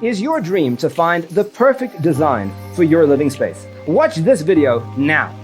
is your dream to find the perfect design for your living space? Watch this video now.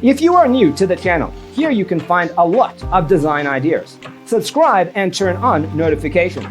If you are new to the channel, here you can find a lot of design ideas. Subscribe and turn on notifications.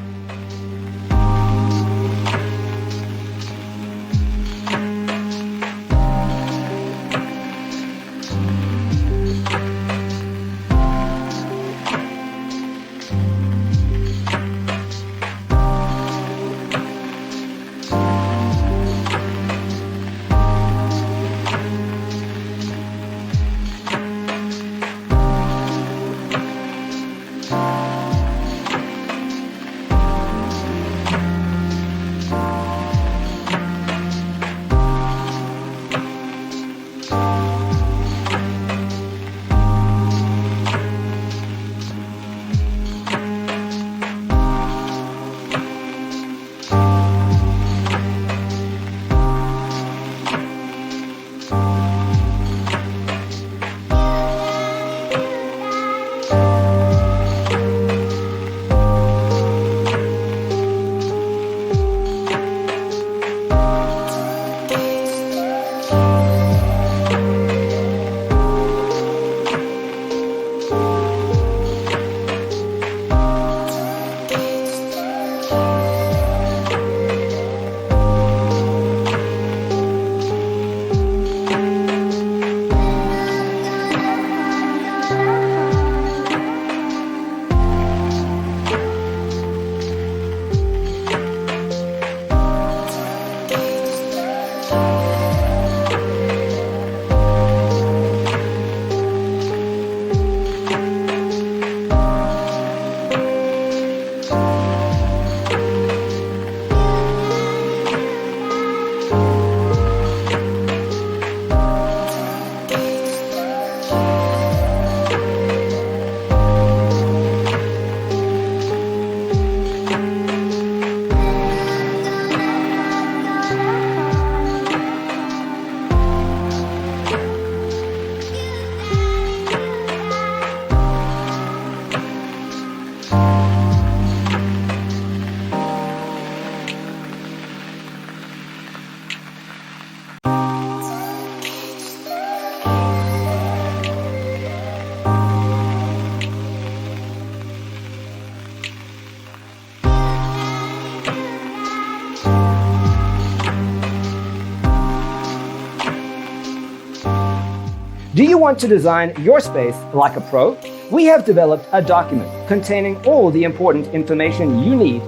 Do you want to design your space like a pro? We have developed a document containing all the important information you need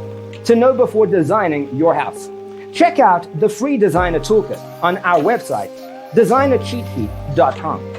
to know before designing your house. Check out the free designer toolkit on our website, designercheatsheet.com.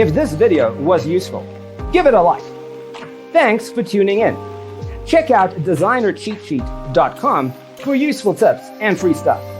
If this video was useful, give it a like. Thanks for tuning in. Check out designercheatsheet.com for useful tips and free stuff.